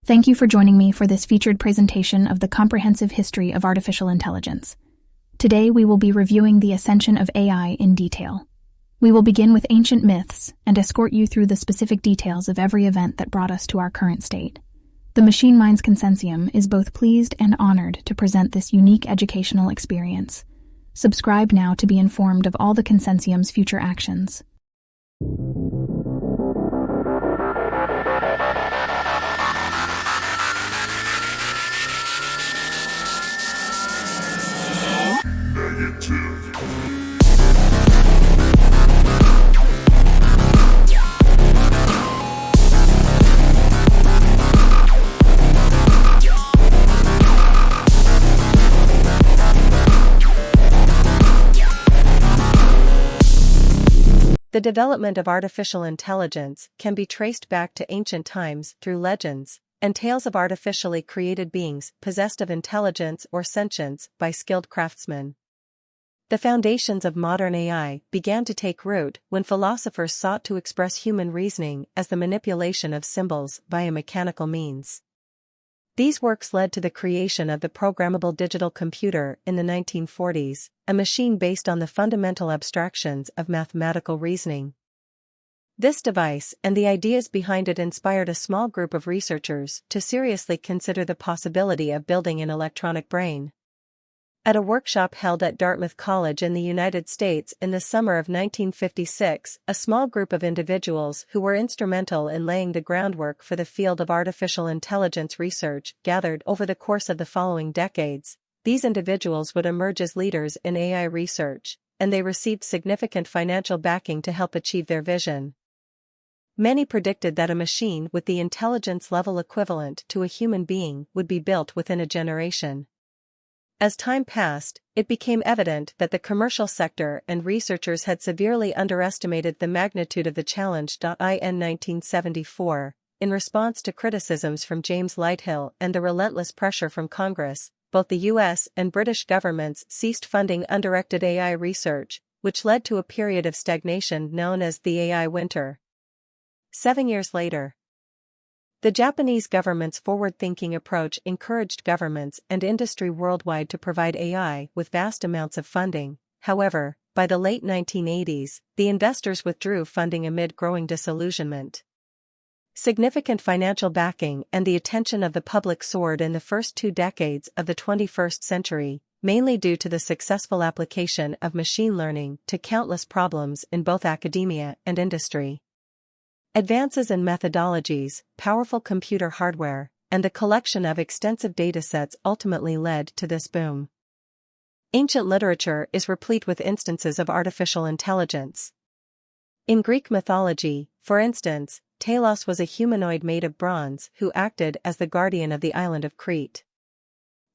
Thank you for joining me for this featured presentation of the comprehensive history of artificial intelligence. Today we will be reviewing the ascension of AI in detail. We will begin with ancient myths and escort you through the specific details of every event that brought us to our current state. The Machine Minds Consensium is both pleased and honored to present this unique educational experience. Subscribe now to be informed of all the Consensium's future actions. The development of artificial intelligence can be traced back to ancient times through legends and tales of artificially created beings possessed of intelligence or sentience by skilled craftsmen. The foundations of modern AI began to take root when philosophers sought to express human reasoning as the manipulation of symbols via mechanical means. These works led to the creation of the programmable digital computer in the 1940s, a machine based on the fundamental abstractions of mathematical reasoning. This device and the ideas behind it inspired a small group of researchers to seriously consider the possibility of building an electronic brain. At a workshop held at Dartmouth College in the United States in the summer of 1956, a small group of individuals who were instrumental in laying the groundwork for the field of artificial intelligence research gathered over the course of the following decades. These individuals would emerge as leaders in AI research, and they received significant financial backing to help achieve their vision. Many predicted that a machine with the intelligence level equivalent to a human being would be built within a generation. As time passed, it became evident that the commercial sector and researchers had severely underestimated the magnitude of the challenge. In 1974, in response to criticisms from James Lighthill and the relentless pressure from Congress, both the US and British governments ceased funding undirected AI research, which led to a period of stagnation known as the AI winter. 7 years later, the Japanese government's forward-thinking approach encouraged governments and industry worldwide to provide AI with vast amounts of funding. However, by the late 1980s, the investors withdrew funding amid growing disillusionment. Significant financial backing and the attention of the public soared in the first 2 decades of the 21st century, mainly due to the successful application of machine learning to countless problems in both academia and industry. Advances in methodologies, powerful computer hardware, and the collection of extensive datasets ultimately led to this boom. Ancient literature is replete with instances of artificial intelligence. In Greek mythology, for instance, Talos was a humanoid made of bronze who acted as the guardian of the island of Crete.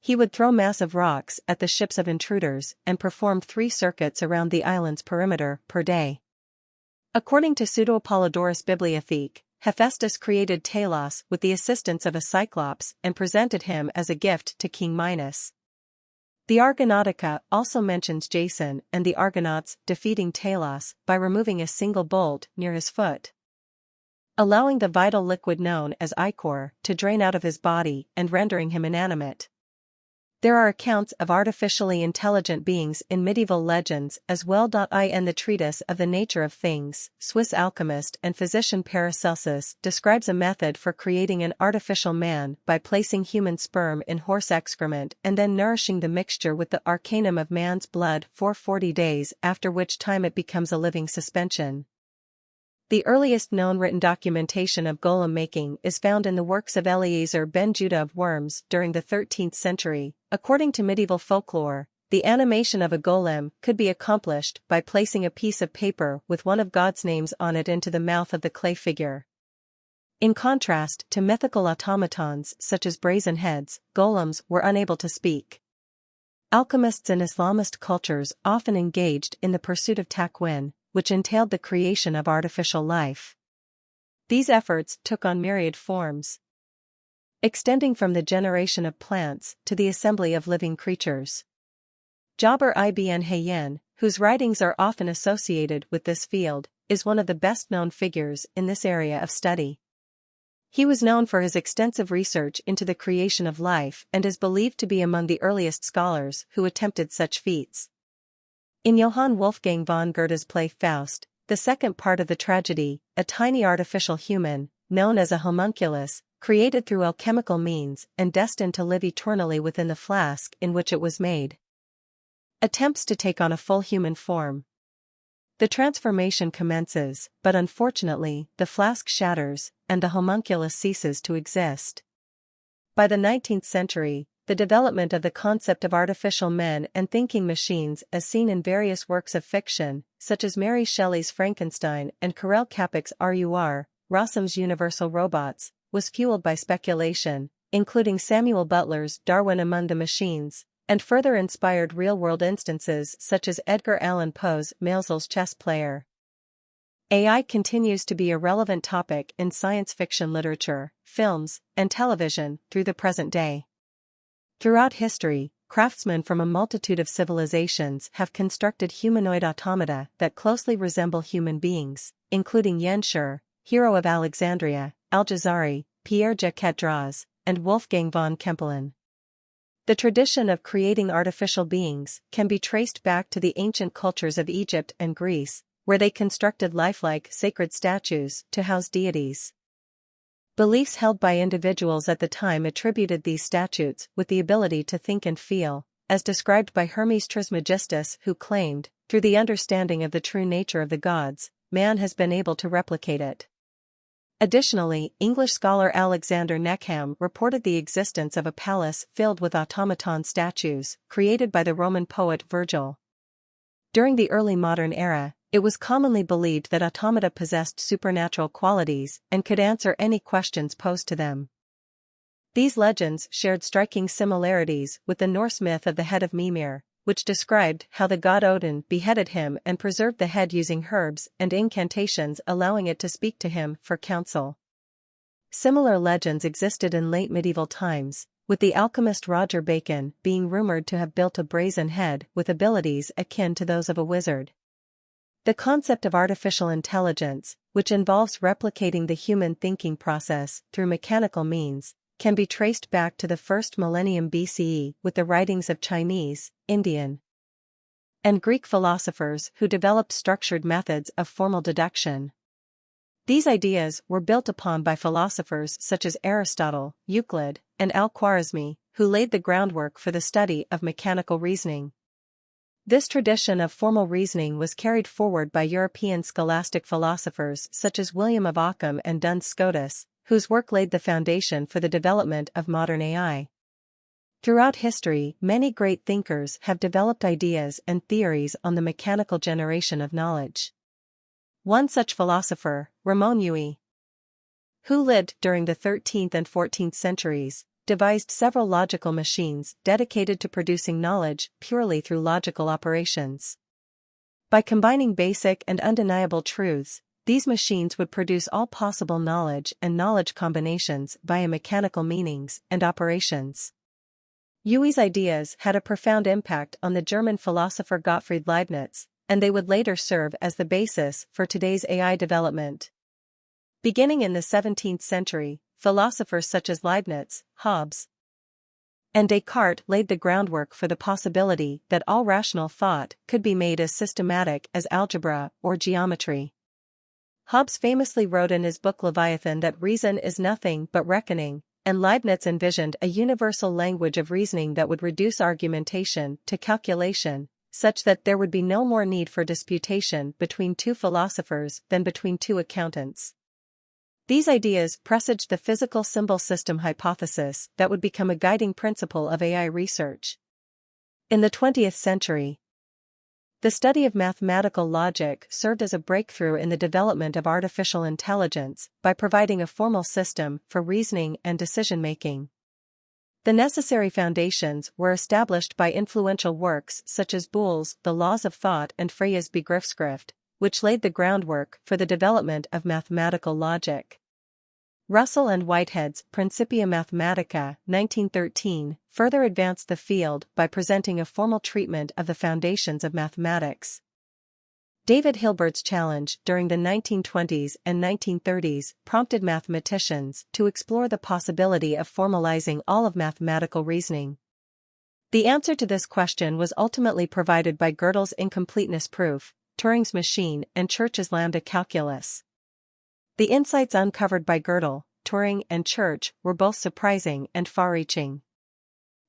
He would throw massive rocks at the ships of intruders and perform 3 circuits around the island's perimeter per day. According to Pseudo-Apollodorus Bibliothèque, Hephaestus created Talos with the assistance of a cyclops and presented him as a gift to King Minos. The Argonautica also mentions Jason and the Argonauts defeating Talos by removing a single bolt near his foot, allowing the vital liquid known as ichor to drain out of his body and rendering him inanimate. There are accounts of artificially intelligent beings in medieval legends as well. In the treatise of the nature of things, Swiss alchemist and physician Paracelsus describes a method for creating an artificial man by placing human sperm in horse excrement and then nourishing the mixture with the arcanum of man's blood for 40 days, after which time it becomes a living suspension. The earliest known written documentation of golem making is found in the works of Eleazar ben Judah of Worms during the 13th century. According to medieval folklore, the animation of a golem could be accomplished by placing a piece of paper with one of God's names on it into the mouth of the clay figure. In contrast to mythical automatons such as brazen heads, golems were unable to speak. Alchemists and Islamist cultures often engaged in the pursuit of takwin, which entailed the creation of artificial life. These efforts took on myriad forms, extending from the generation of plants to the assembly of living creatures. Jabir ibn Hayyan, whose writings are often associated with this field, is one of the best-known figures in this area of study. He was known for his extensive research into the creation of life and is believed to be among the earliest scholars who attempted such feats. In Johann Wolfgang von Goethe's play Faust, the second part of the tragedy, a tiny artificial human, known as a homunculus, created through alchemical means and destined to live eternally within the flask in which it was made, attempts to take on a full human form. The transformation commences, but unfortunately, the flask shatters, and the homunculus ceases to exist. By the 19th century, the development of the concept of artificial men and thinking machines as seen in various works of fiction, such as Mary Shelley's Frankenstein and Karel Čapek's R.U.R., Rossum's Universal Robots, was fueled by speculation, including Samuel Butler's Darwin Among the Machines, and further inspired real-world instances such as Edgar Allan Poe's Maelzel's Chess Player. AI continues to be a relevant topic in science fiction literature, films, and television through the present day. Throughout history, craftsmen from a multitude of civilizations have constructed humanoid automata that closely resemble human beings, including Yen Shur, hero of Alexandria, Al-Jazari, Pierre Jacques Drauz, and Wolfgang von Kempelen. The tradition of creating artificial beings can be traced back to the ancient cultures of Egypt and Greece, where they constructed lifelike sacred statues to house deities. Beliefs held by individuals at the time attributed these statues with the ability to think and feel, as described by Hermes Trismegistus, who claimed, through the understanding of the true nature of the gods, man has been able to replicate it. Additionally, English scholar Alexander Neckham reported the existence of a palace filled with automaton statues, created by the Roman poet Virgil. During the early modern era, it was commonly believed that automata possessed supernatural qualities and could answer any questions posed to them. These legends shared striking similarities with the Norse myth of the head of Mimir, which described how the god Odin beheaded him and preserved the head using herbs and incantations, allowing it to speak to him for counsel. Similar legends existed in late medieval times, with the alchemist Roger Bacon being rumored to have built a brazen head with abilities akin to those of a wizard. The concept of artificial intelligence, which involves replicating the human thinking process through mechanical means, can be traced back to the first millennium BCE with the writings of Chinese, Indian, and Greek philosophers who developed structured methods of formal deduction. These ideas were built upon by philosophers such as Aristotle, Euclid, and Al-Khwarizmi, who laid the groundwork for the study of mechanical reasoning. This tradition of formal reasoning was carried forward by European scholastic philosophers such as William of Ockham and Duns Scotus, whose work laid the foundation for the development of modern AI. Throughout history, many great thinkers have developed ideas and theories on the mechanical generation of knowledge. One such philosopher, Ramon Llull, who lived during the 13th and 14th centuries, devised several logical machines dedicated to producing knowledge purely through logical operations. By combining basic and undeniable truths, these machines would produce all possible knowledge and knowledge combinations via mechanical meanings and operations. Llull's ideas had a profound impact on the German philosopher Gottfried Leibniz, and they would later serve as the basis for today's AI development. Beginning in the 17th century, philosophers such as Leibniz, Hobbes, and Descartes laid the groundwork for the possibility that all rational thought could be made as systematic as algebra or geometry. Hobbes famously wrote in his book Leviathan that reason is nothing but reckoning, and Leibniz envisioned a universal language of reasoning that would reduce argumentation to calculation, such that there would be no more need for disputation between two philosophers than between two accountants. These ideas presaged the physical symbol system hypothesis that would become a guiding principle of AI research. In the 20th century, the study of mathematical logic served as a breakthrough in the development of artificial intelligence by providing a formal system for reasoning and decision-making. The necessary foundations were established by influential works such as Boole's The Laws of Thought and Freya's Begriffsskrift, which laid the groundwork for the development of mathematical logic. Russell and Whitehead's Principia Mathematica, 1913, further advanced the field by presenting a formal treatment of the foundations of mathematics. David Hilbert's challenge during the 1920s and 1930s prompted mathematicians to explore the possibility of formalizing all of mathematical reasoning. The answer to this question was ultimately provided by Gödel's incompleteness proof, Turing's machine, and Church's lambda calculus. The insights uncovered by Gödel, Turing, and Church were both surprising and far-reaching.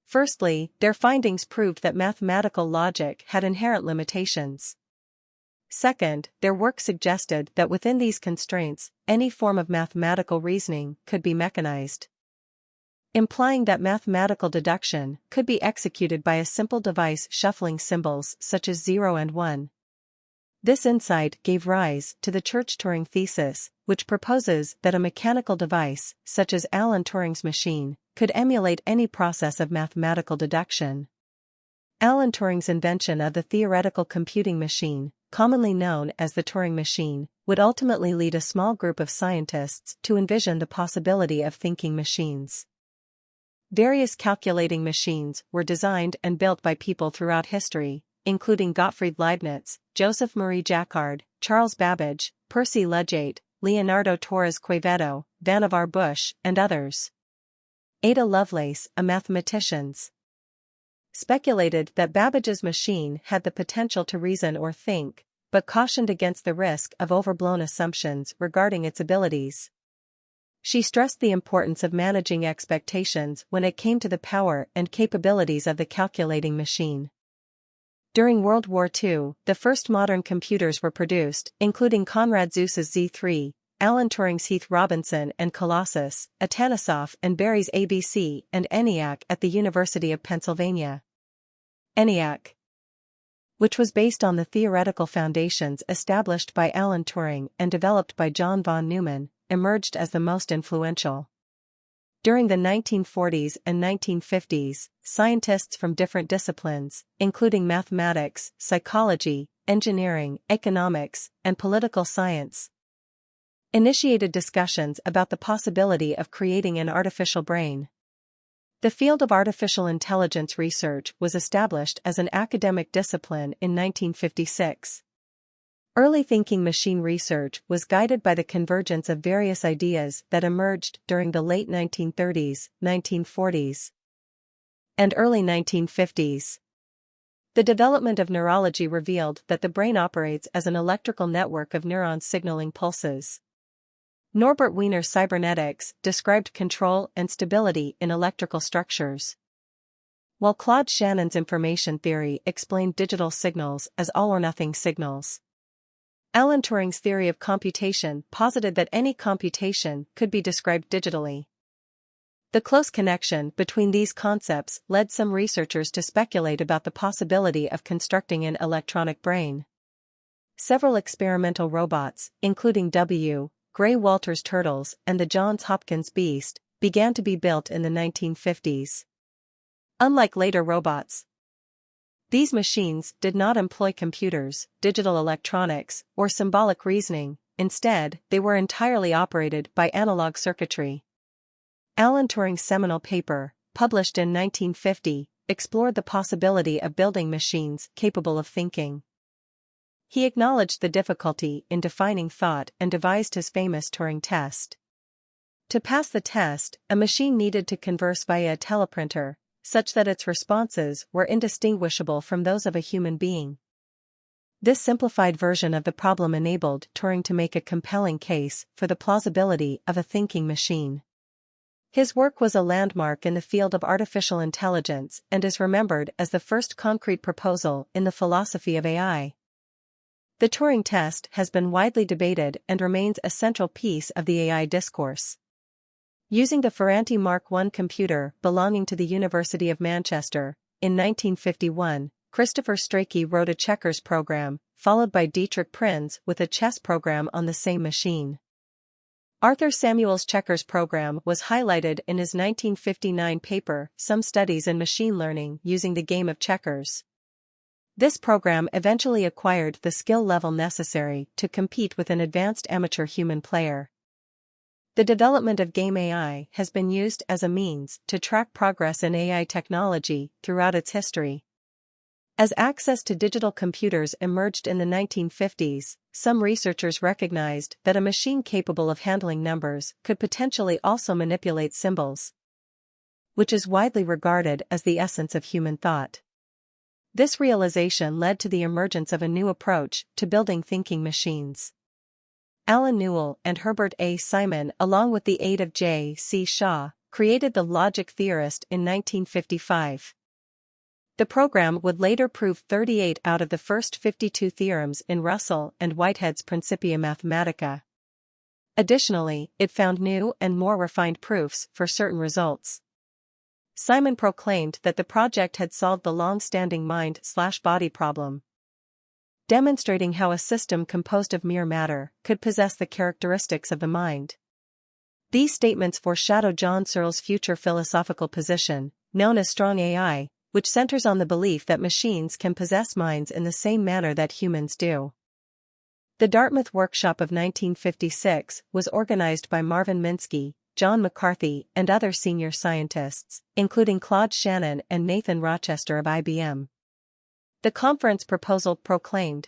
Firstly, their findings proved that mathematical logic had inherent limitations. Second, their work suggested that within these constraints, any form of mathematical reasoning could be mechanized, implying that mathematical deduction could be executed by a simple device shuffling symbols such as 0 and 1. This insight gave rise to the Church-Turing thesis, which proposes that a mechanical device, such as Alan Turing's machine, could emulate any process of mathematical deduction. Alan Turing's invention of the theoretical computing machine, commonly known as the Turing machine, would ultimately lead a small group of scientists to envision the possibility of thinking machines. Various calculating machines were designed and built by people throughout history, including Gottfried Leibniz, Joseph Marie Jacquard, Charles Babbage, Percy Legate, Leonardo Torres Quevedo, Vannevar Bush, and others. Ada Lovelace, a mathematician, speculated that Babbage's machine had the potential to reason or think, but cautioned against the risk of overblown assumptions regarding its abilities. She stressed the importance of managing expectations when it came to the power and capabilities of the calculating machine. During World War II, the first modern computers were produced, including Konrad Zus's Z3, Alan Turing's Heath Robinson and Colossus, Atanasoff and Barry's ABC, and ENIAC at the University of Pennsylvania. ENIAC, which was based on the theoretical foundations established by Alan Turing and developed by John von Neumann, emerged as the most influential. During the 1940s and 1950s, scientists from different disciplines, including mathematics, psychology, engineering, economics, and political science, initiated discussions about the possibility of creating an artificial brain. The field of artificial intelligence research was established as an academic discipline in 1956. Early thinking machine research was guided by the convergence of various ideas that emerged during the late 1930s, 1940s, and early 1950s. The development of neurology revealed that the brain operates as an electrical network of neurons signaling pulses. Norbert Wiener's cybernetics described control and stability in electrical structures, while Claude Shannon's information theory explained digital signals as all-or-nothing signals. Alan Turing's theory of computation posited that any computation could be described digitally. The close connection between these concepts led some researchers to speculate about the possibility of constructing an electronic brain. Several experimental robots, including W. Gray Walter's turtles and the Johns Hopkins Beast, began to be built in the 1950s. Unlike later robots, these machines did not employ computers, digital electronics, or symbolic reasoning. Instead, they were entirely operated by analog circuitry. Alan Turing's seminal paper, published in 1950, explored the possibility of building machines capable of thinking. He acknowledged the difficulty in defining thought and devised his famous Turing test. To pass the test, a machine needed to converse via a teleprinter, such that its responses were indistinguishable from those of a human being. This simplified version of the problem enabled Turing to make a compelling case for the plausibility of a thinking machine. His work was a landmark in the field of artificial intelligence and is remembered as the first concrete proposal in the philosophy of AI. The Turing test has been widely debated and remains a central piece of the AI discourse. Using the Ferranti Mark I computer belonging to the University of Manchester, in 1951, Christopher Strachey wrote a checkers program, followed by Dietrich Prinz with a chess program on the same machine. Arthur Samuel's checkers program was highlighted in his 1959 paper, Some Studies in Machine Learning Using the Game of Checkers. This program eventually acquired the skill level necessary to compete with an advanced amateur human player. The development of game AI has been used as a means to track progress in AI technology throughout its history. As access to digital computers emerged in the 1950s, some researchers recognized that a machine capable of handling numbers could potentially also manipulate symbols, which is widely regarded as the essence of human thought. This realization led to the emergence of a new approach to building thinking machines. Alan Newell and Herbert A. Simon, along with the aid of J. C. Shaw, created the logic theorist in 1955. The program would later prove 38 out of the first 52 theorems in Russell and Whitehead's Principia Mathematica. Additionally, it found new and more refined proofs for certain results. Simon proclaimed that the project had solved the long-standing mind-slash-body problem, demonstrating how a system composed of mere matter could possess the characteristics of the mind. These statements foreshadow John Searle's future philosophical position, known as strong AI, which centers on the belief that machines can possess minds in the same manner that humans do. The Dartmouth Workshop of 1956 was organized by Marvin Minsky, John McCarthy, and other senior scientists, including Claude Shannon and Nathan Rochester of IBM. The conference proposal proclaimed,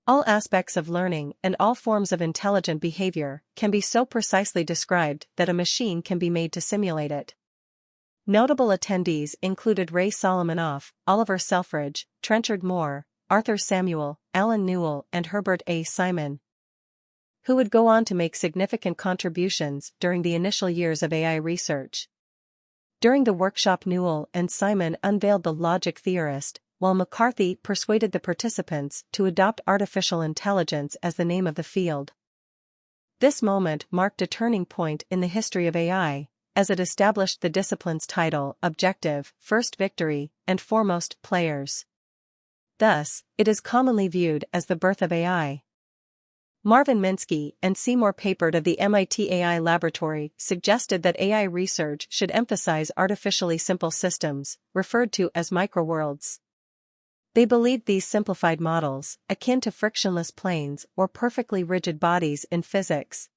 "All aspects of learning and all forms of intelligent behavior can be so precisely described that a machine can be made to simulate it." Notable attendees included Ray Solomanoff, Oliver Selfridge, Trenchard Moore, Arthur Samuel, Alan Newell, and Herbert A. Simon, who would go on to make significant contributions during the initial years of AI research. During the workshop, Newell and Simon unveiled the logic theorist, while McCarthy persuaded the participants to adopt artificial intelligence as the name of the field. This moment marked a turning point in the history of AI, as it established the discipline's title, objective, first victory, and foremost players. Thus, it is commonly viewed as the birth of AI. Marvin Minsky and Seymour Papert of the MIT AI Laboratory suggested that AI research should emphasize artificially simple systems, referred to as microworlds. They believed these simplified models, akin to frictionless planes or perfectly rigid bodies in physics,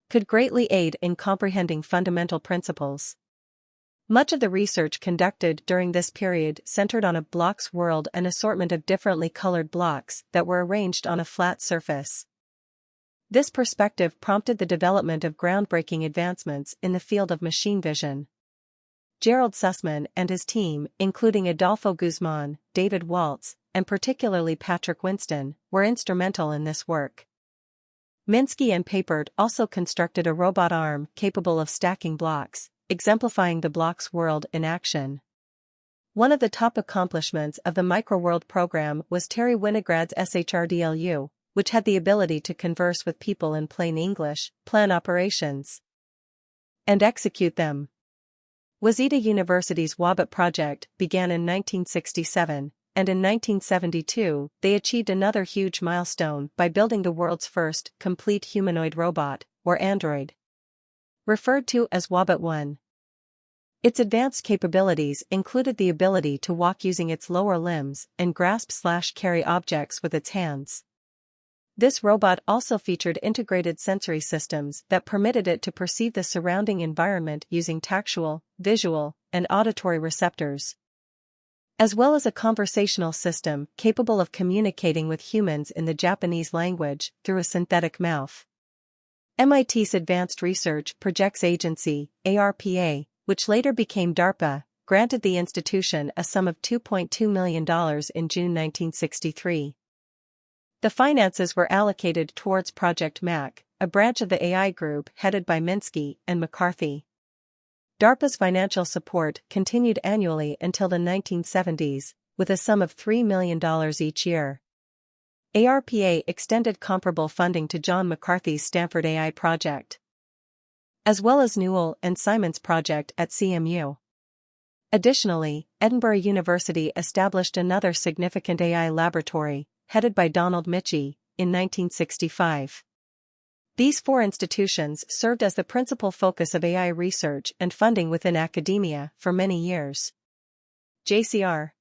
could greatly aid in comprehending fundamental principles. Much of the research conducted during this period centered on a blocks world, an assortment of differently colored blocks that were arranged on a flat surface. This perspective prompted the development of groundbreaking advancements in the field of machine vision. Gerald Sussman and his team, including Adolfo Guzman, David Waltz, and particularly Patrick Winston, were instrumental in this work. Minsky and Papert also constructed a robot arm capable of stacking blocks, exemplifying the blocks world in action. One of the top accomplishments of the Microworld program was Terry Winograd's SHRDLU, which had the ability to converse with people in plain English, plan operations, and execute them. Waseda University's Wobbit project began in 1967, and in 1972 they achieved another huge milestone by building the world's first complete humanoid robot, or android, referred to as Wobbit 1. Its advanced capabilities included the ability to walk using its lower limbs and grasp/carry objects with its hands. This robot also featured integrated sensory systems that permitted it to perceive the surrounding environment using tactual, visual, and auditory receptors, as well as a conversational system capable of communicating with humans in the Japanese language through a synthetic mouth. MIT's Advanced Research Projects Agency, ARPA, which later became DARPA, granted the institution a sum of $2.2 million in June 1963. The finances were allocated towards Project MAC, a branch of the AI group headed by Minsky and McCarthy. DARPA's financial support continued annually until the 1970s, with a sum of $3 million each year. ARPA extended comparable funding to John McCarthy's Stanford AI project, as well as Newell and Simon's project at CMU. Additionally, Edinburgh University established another significant AI laboratory, headed by Donald Michie, in 1965. These four institutions served as the principal focus of AI research and funding within academia for many years. JCR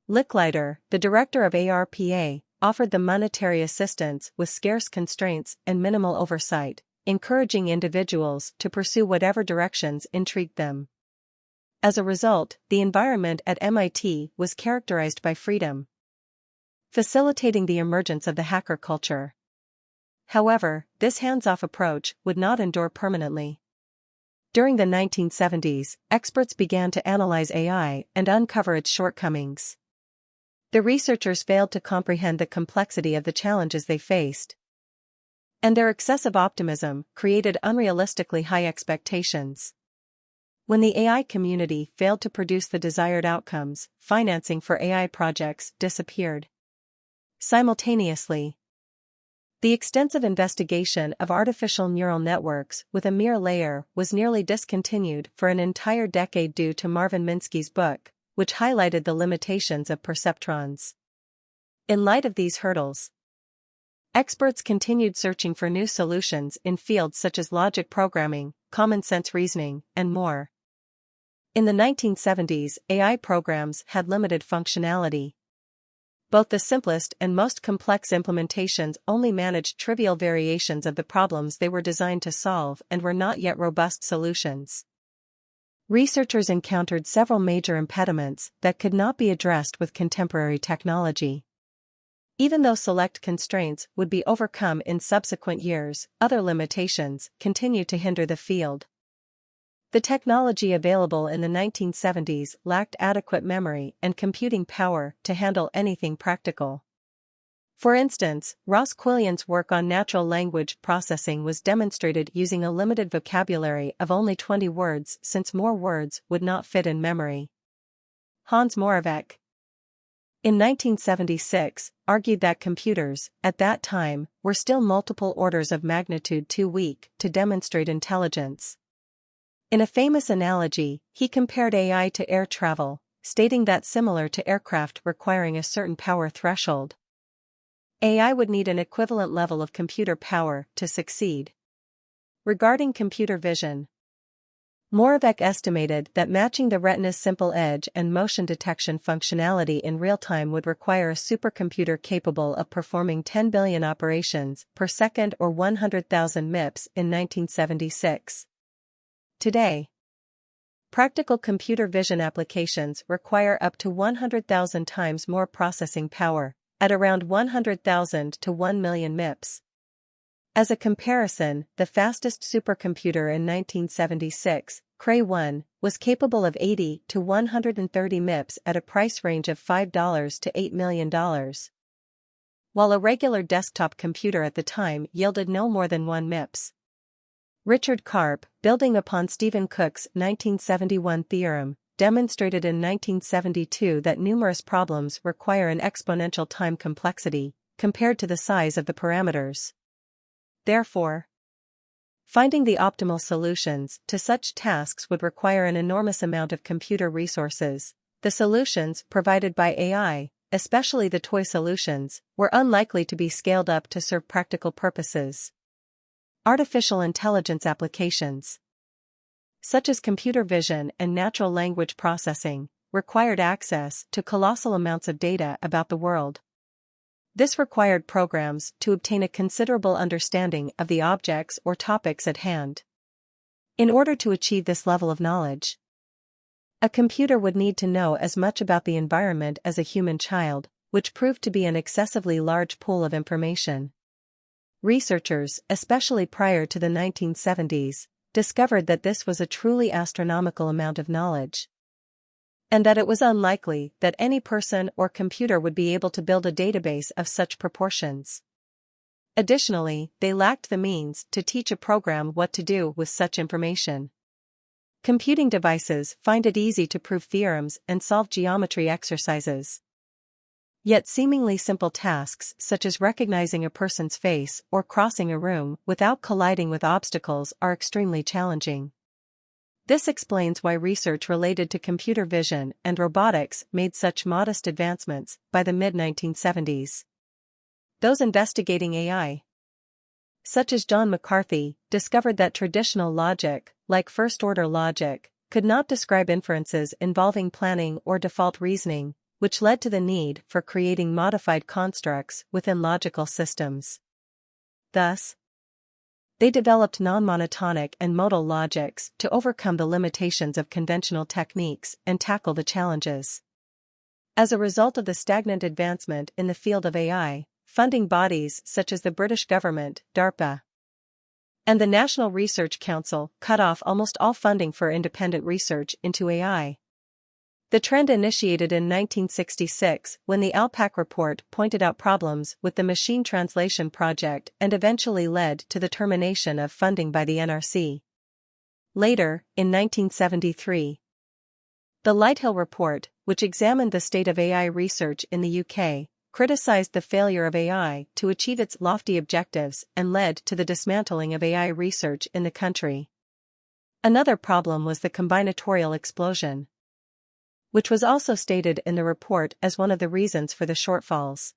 Licklider, the director of ARPA, offered the monetary assistance with scarce constraints and minimal oversight, encouraging individuals to pursue whatever directions intrigued them. As a result, the environment at MIT was characterized by freedom, facilitating the emergence of the hacker culture. However, this hands-off approach would not endure permanently. During the 1970s, experts began to analyze AI and uncover its shortcomings. The researchers failed to comprehend the complexity of the challenges they faced, and their excessive optimism created unrealistically high expectations. When the AI community failed to produce the desired outcomes, financing for AI projects disappeared. Simultaneously, the extensive investigation of artificial neural networks with a mere layer was nearly discontinued for an entire decade due to Marvin Minsky's book, which highlighted the limitations of perceptrons. In light of these hurdles, experts continued searching for new solutions in fields such as logic programming, common sense reasoning, and more. In the 1970s, AI programs had limited functionality. Both the simplest and most complex implementations only managed trivial variations of the problems they were designed to solve and were not yet robust solutions. Researchers encountered several major impediments that could not be addressed with contemporary technology. Even though select constraints would be overcome in subsequent years, other limitations continue to hinder the field. The technology available in the 1970s lacked adequate memory and computing power to handle anything practical. For instance, Ross Quillian's work on natural language processing was demonstrated using a limited vocabulary of only 20 words since more words would not fit in memory. Hans Moravec, in 1976, argued that computers, at that time, were still multiple orders of magnitude too weak to demonstrate intelligence. In a famous analogy, he compared AI to air travel, stating that similar to aircraft requiring a certain power threshold, AI would need an equivalent level of computer power to succeed. Regarding computer vision, Moravec estimated that matching the retina's simple edge and motion detection functionality in real time would require a supercomputer capable of performing 10 billion operations per second or 100,000 MIPS in 1976. Today, practical computer vision applications require up to 100,000 times more processing power, at around 100,000 to 1 million MIPS. As a comparison, the fastest supercomputer in 1976, Cray 1, was capable of 80 to 130 MIPS at a price range of $5 to $8 million, while a regular desktop computer at the time yielded no more than 1 MIPS. Richard Karp, building upon Stephen Cook's 1971 theorem, demonstrated in 1972 that numerous problems require an exponential time complexity, compared to the size of the parameters. Therefore, finding the optimal solutions to such tasks would require an enormous amount of computer resources. The solutions provided by AI, especially the toy solutions, were unlikely to be scaled up to serve practical purposes. Artificial intelligence applications, such as computer vision and natural language processing, required access to colossal amounts of data about the world. This required programs to obtain a considerable understanding of the objects or topics at hand. In order to achieve this level of knowledge, a computer would need to know as much about the environment as a human child, which proved to be an excessively large pool of information. Researchers, especially prior to the 1970s, discovered that this was a truly astronomical amount of knowledge, and that it was unlikely that any person or computer would be able to build a database of such proportions. Additionally, they lacked the means to teach a program what to do with such information. Computing devices find it easy to prove theorems and solve geometry exercises. Yet seemingly simple tasks such as recognizing a person's face or crossing a room without colliding with obstacles are extremely challenging. This explains why research related to computer vision and robotics made such modest advancements by the mid-1970s. Those investigating AI, such as John McCarthy, discovered that traditional logic, like first-order logic, could not describe inferences involving planning or default reasoning, which led to the need for creating modified constructs within logical systems. Thus, They developed non-monotonic and modal logics to overcome the limitations of conventional techniques and tackle the challenges. As a result of the stagnant advancement in the field of AI, funding bodies such as the British government, DARPA, and the National Research Council cut off almost all funding for independent research into AI. The trend initiated in 1966 when the ALPAC report pointed out problems with the Machine Translation Project and eventually led to the termination of funding by the NRC. Later, in 1973, the Lighthill Report, which examined the state of AI research in the UK, criticized the failure of AI to achieve its lofty objectives and led to the dismantling of AI research in the country. Another problem was the combinatorial explosion, which was also stated in the report as one of the reasons for the shortfalls.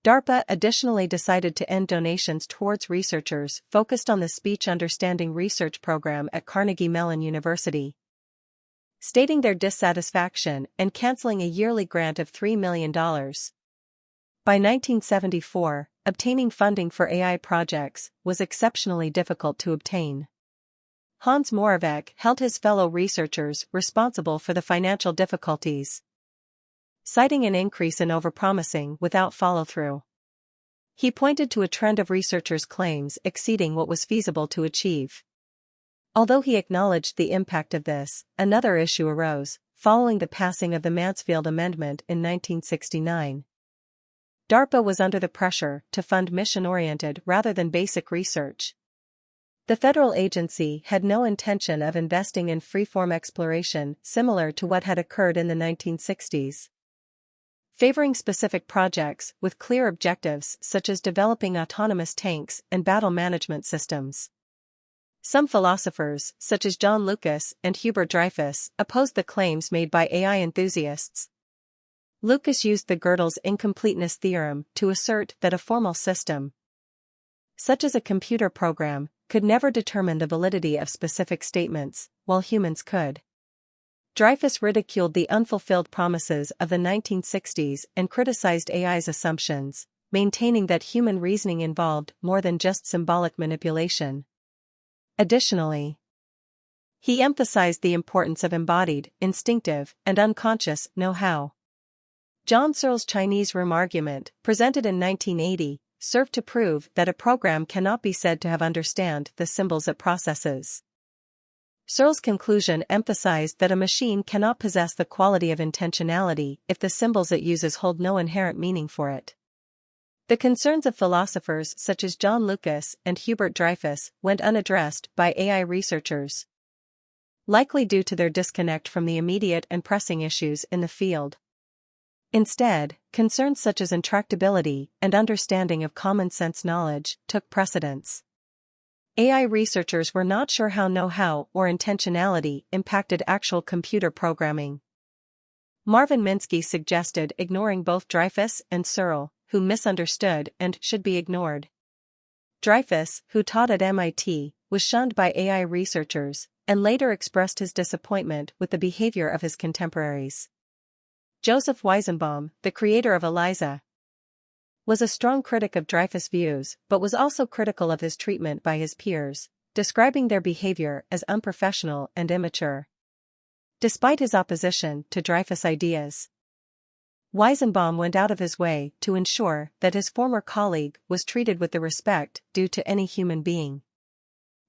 DARPA additionally decided to end donations towards researchers focused on the speech understanding research program at Carnegie Mellon University, stating their dissatisfaction and canceling a yearly grant of $3 million. By 1974, obtaining funding for AI projects was exceptionally difficult to obtain. Hans Moravec held his fellow researchers responsible for the financial difficulties, citing an increase in overpromising without follow-through. He pointed to a trend of researchers' claims exceeding what was feasible to achieve. Although he acknowledged the impact of this, another issue arose, following the passing of the Mansfield Amendment in 1969. DARPA was under the pressure to fund mission-oriented rather than basic research. The federal agency had no intention of investing in free-form exploration similar to what had occurred in the 1960s, favoring specific projects with clear objectives such as developing autonomous tanks and battle management systems. Some philosophers, such as John Lucas and Hubert Dreyfus, opposed the claims made by AI enthusiasts. Lucas used the Gödel's incompleteness theorem to assert that a formal system, such as a computer program, could never determine the validity of specific statements, while humans could. Dreyfus ridiculed the unfulfilled promises of the 1960s and criticized AI's assumptions, maintaining that human reasoning involved more than just symbolic manipulation. Additionally, he emphasized the importance of embodied, instinctive, and unconscious know-how. John Searle's Chinese room argument, presented in 1980, served to prove that a program cannot be said to have understand the symbols it processes. Searle's conclusion emphasized that a machine cannot possess the quality of intentionality if the symbols it uses hold no inherent meaning for it. The concerns of philosophers such as John Lucas and Hubert Dreyfus went unaddressed by AI researchers, likely due to their disconnect from the immediate and pressing issues in the field. Instead, concerns such as intractability and understanding of common-sense knowledge took precedence. AI researchers were not sure how know-how or intentionality impacted actual computer programming. Marvin Minsky suggested ignoring both Dreyfus and Searle, who misunderstood and should be ignored. Dreyfus, who taught at MIT, was shunned by AI researchers, and later expressed his disappointment with the behavior of his contemporaries. Joseph Weizenbaum, the creator of ELIZA, was a strong critic of Dreyfus' views but was also critical of his treatment by his peers, describing their behavior as unprofessional and immature. Despite his opposition to Dreyfus' ideas, Weizenbaum went out of his way to ensure that his former colleague was treated with the respect due to any human being.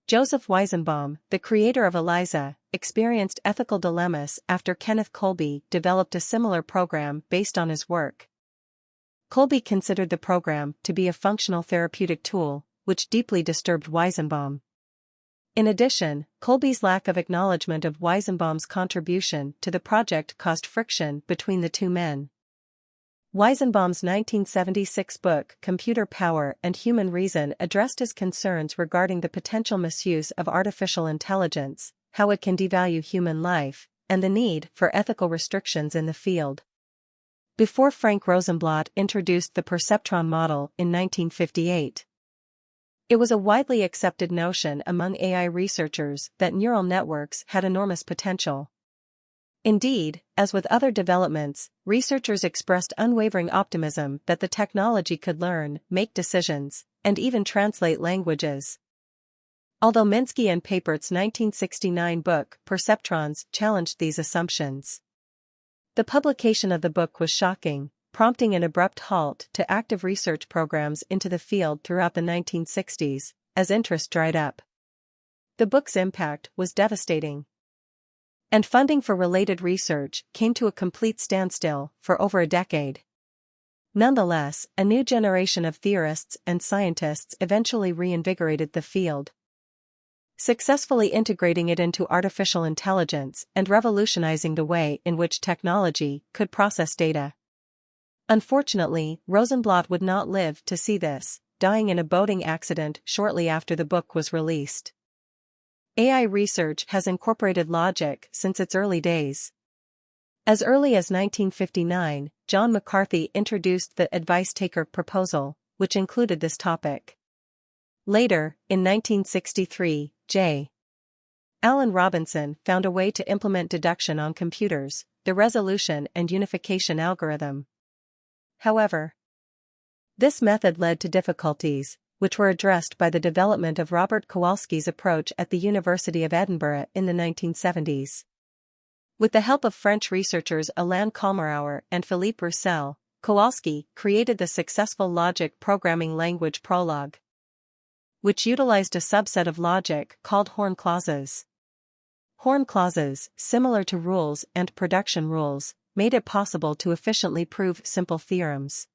Joseph Weizenbaum, the creator of ELIZA, experienced ethical dilemmas after Kenneth Colby developed a similar program based on his work. Colby considered the program to be a functional therapeutic tool, which deeply disturbed Weizenbaum. In addition, Colby's lack of acknowledgement of Weizenbaum's contribution to the project caused friction between the two men. Weizenbaum's 1976 book Computer Power and Human Reason addressed his concerns regarding the potential misuse of artificial intelligence, how it can devalue human life, and the need for ethical restrictions in the field. Before Frank Rosenblatt introduced the perceptron model in 1958, it was a widely accepted notion among AI researchers that neural networks had enormous potential. Indeed, as with other developments, researchers expressed unwavering optimism that the technology could learn, make decisions, and even translate languages. Although Minsky and Papert's 1969 book, Perceptrons, challenged these assumptions. The publication of the book was shocking, prompting an abrupt halt to active research programs into the field throughout the 1960s, as interest dried up. The book's impact was devastating, and funding for related research came to a complete standstill for over a decade. Nonetheless, a new generation of theorists and scientists eventually reinvigorated the field, successfully integrating it into artificial intelligence and revolutionizing the way in which technology could process data. Unfortunately, Rosenblatt would not live to see this, dying in a boating accident shortly after the book was released. AI research has incorporated logic since its early days. As early as 1959, John McCarthy introduced the advice taker proposal, which included this topic. Later, in 1963, J. Allen Robinson found a way to implement deduction on computers, the resolution and unification algorithm. However, this method led to difficulties, which were addressed by the development of Robert Kowalski's approach at the University of Edinburgh in the 1970s. With the help of French researchers Alain Kalmarauer and Philippe Roussel, Kowalski created the successful logic programming language Prolog, which utilized a subset of logic called Horn clauses. Horn clauses, similar to rules and production rules, made it possible to efficiently prove simple theorems.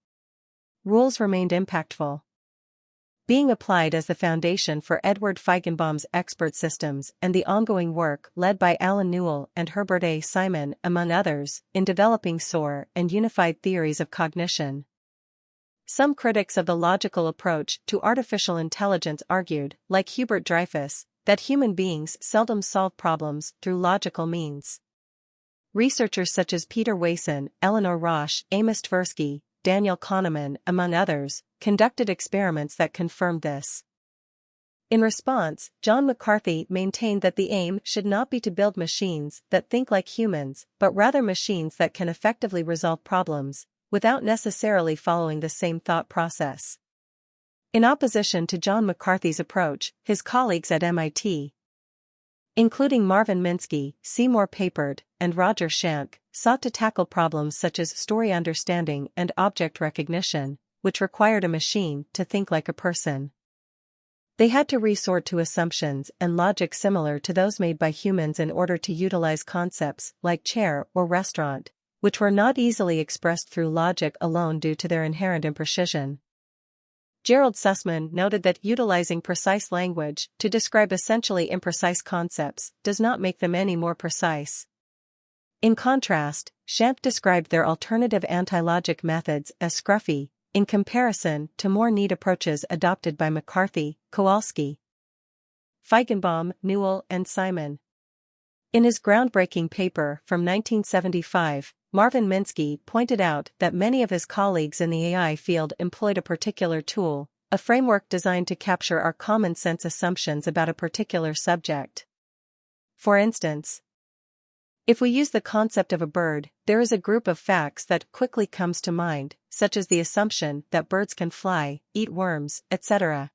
Rules remained impactful, being applied as the foundation for Edward Feigenbaum's expert systems and the ongoing work led by Alan Newell and Herbert A. Simon, among others, in developing SOAR and unified theories of cognition. Some critics of the logical approach to artificial intelligence argued, like Hubert Dreyfus, that human beings seldom solve problems through logical means. Researchers such as Peter Wason, Eleanor Roche, Amos Tversky, Daniel Kahneman, among others, conducted experiments that confirmed this. In response, John McCarthy maintained that the aim should not be to build machines that think like humans, but rather machines that can effectively resolve problems, without necessarily following the same thought process. In opposition to John McCarthy's approach, his colleagues at MIT, including Marvin Minsky, Seymour Papert, and Roger Schank, sought to tackle problems such as story understanding and object recognition, which required a machine to think like a person. They had to resort to assumptions and logic similar to those made by humans in order to utilize concepts like chair or restaurant, which were not easily expressed through logic alone due to their inherent imprecision. Gerald Sussman noted that utilizing precise language to describe essentially imprecise concepts does not make them any more precise. In contrast, Schank described their alternative anti-logic methods as scruffy, in comparison to more neat approaches adopted by McCarthy, Kowalski, Feigenbaum, Newell, and Simon. In his groundbreaking paper from 1975, Marvin Minsky pointed out that many of his colleagues in the AI field employed a particular tool, a framework designed to capture our common-sense assumptions about a particular subject. For instance, if we use the concept of a bird, there is a group of facts that quickly comes to mind, such as the assumption that birds can fly, eat worms, etc.